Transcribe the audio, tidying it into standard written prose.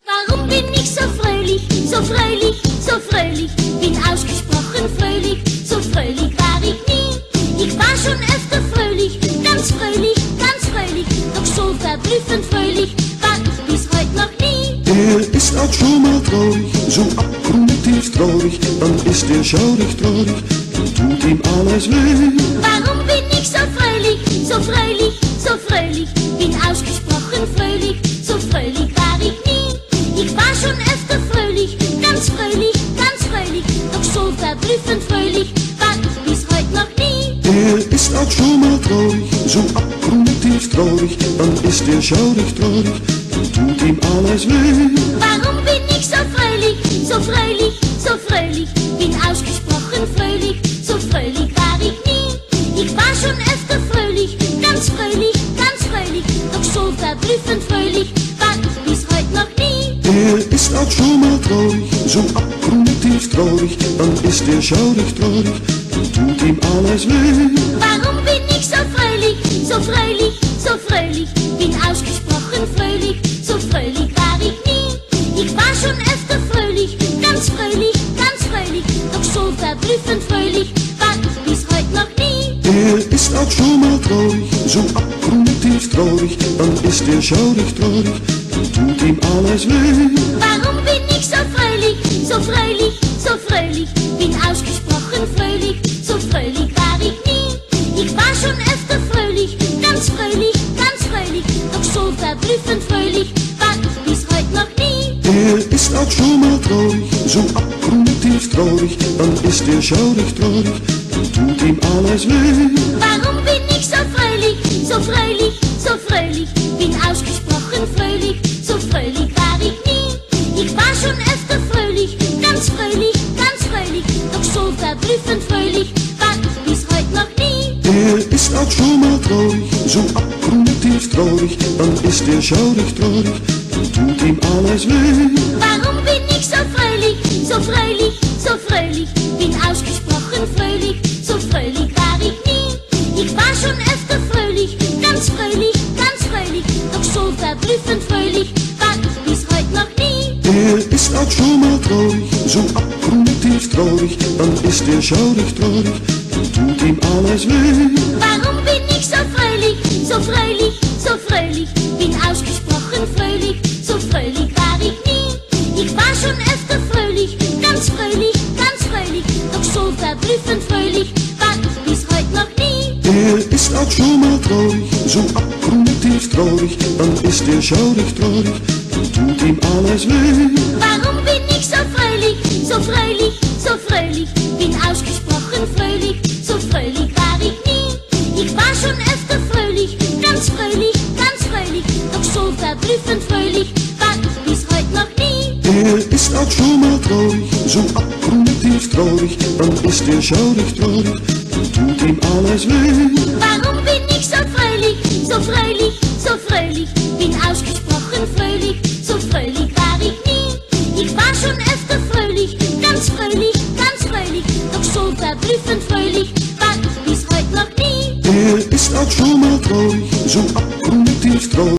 Warum bin ich so fröhlich, so fröhlich, so fröhlich? Bin ausgesprochen fröhlich, so fröhlich war ich nie. Ich war schon öfter fröhlich, ganz fröhlich, ganz fröhlich. Doch so verblüffend fröhlich war ich bis heute noch nie. Er ist auch schon mal traurig, so abgrundtief traurig, dann ist er schaurig traurig, dann tut ihm alles weh. Warum bin ich so fröhlich, so fröhlich, so fröhlich? Bin ausgesprochen fröhlich, so fröhlich war ich nie. Ich war schon öfter fröhlich, ganz fröhlich, ganz fröhlich. Doch so verblüffend fröhlich war ich bis heute noch nie. Er ist auch schon mal traurig, so abgrundtief traurig, dann ist er schaurig traurig, dann tut ihm alles weh. Warum bin ich so fröhlich, so fröhlich, so fröhlich? Bin ausgesprochen fröhlich, so fröhlich war ich nie. Ich war schon öfter fröhlich, ganz fröhlich, ganz fröhlich. Doch so verblüffend fröhlich war ich bis heute noch nie. Er ist auch schon mal traurig, so abgrundtief traurig, dann ist er schaurig traurig, dann tut ihm alles weh. Warum bin ich so fröhlich, so fröhlich, so fröhlich? Bin ausgesprochen fröhlich, so fröhlich war ich nie. Ich war schon öfter fröhlich, ganz fröhlich, ganz fröhlich. Doch so verblüffend fröhlich war ich bis heute noch nie. Er ist auch schon mal traurig, so abgrundtief traurig, dann ist er schaurig traurig, dann tut ihm alles weh. Warum bin ich so fröhlich, so fröhlich, so fröhlich? Bin ausgesprochen fröhlich, so fröhlich war ich nie. Ich war schon öfter fröhlich, ganz fröhlich, ganz fröhlich. Doch so verblüffend fröhlich war ich bis heute noch nie. Er ist auch schon mal traurig, so abgrundtief traurig, dann ist er schaurig traurig, dann tut ihm alles weh. Warum bin ich so fröhlich, so fröhlich, so fröhlich? Bin ausgesprochen fröhlich, so fröhlich war ich nie. Ich war schon öfter fröhlich, ganz fröhlich, ganz fröhlich. Doch so verblüffend fröhlich war ich bis heute noch nie. Er ist auch schon mal traurig, so abgrundtief traurig, dann ist er schaurig traurig, dann tut ihm alles weh. Warum bin ich so fröhlich, so fröhlich, so fröhlich? Bin ausgesprochen fröhlich, so fröhlich war ich nie. Ich war schon öfter fröhlich, ganz fröhlich, ganz fröhlich. Doch so verblüffend fröhlich war ich bis heute noch nie. Er ist auch schon mal traurig, so abgrundtief traurig, dann ist er schaurig traurig, dann tut ihm alles weh. Warum bin ich so fröhlich, so fröhlich, so fröhlich? Bin ausgesprochen fröhlich, so fröhlich war ich nie. Ich war schon öfter fröhlich, ganz fröhlich, ganz fröhlich. Doch so verblüffend fröhlich war ich bis heute noch nie. Er ist auch schon mal traurig, so abgrundtief traurig, dann ist er schaurig traurig, dann tut ihm alles weh. Warum bin ich so fröhlich, so fröhlich, so fröhlich? Bin ausgesprochen fröhlich, so fröhlich war ich nie. Ich war schon öfter fröhlich, ganz fröhlich, ganz fröhlich. Doch so verblüffend fröhlich war ich bis heute noch nie. Er ist auch schon mal traurig, so abgrundtief traurig, dann ist er schaurig traurig, dann tut ihm alles weh. Warum bin ich so fröhlich, so fröhlich, so fröhlich? Bin ausgesprochen fröhlich, so fröhlich war ich nie. Ich war schon öfter fröhlich, ganz fröhlich, ganz fröhlich. Doch so verblüffend fröhlich war ich bis heute noch nie. Er ist auch schon mal traurig, so abgrundtief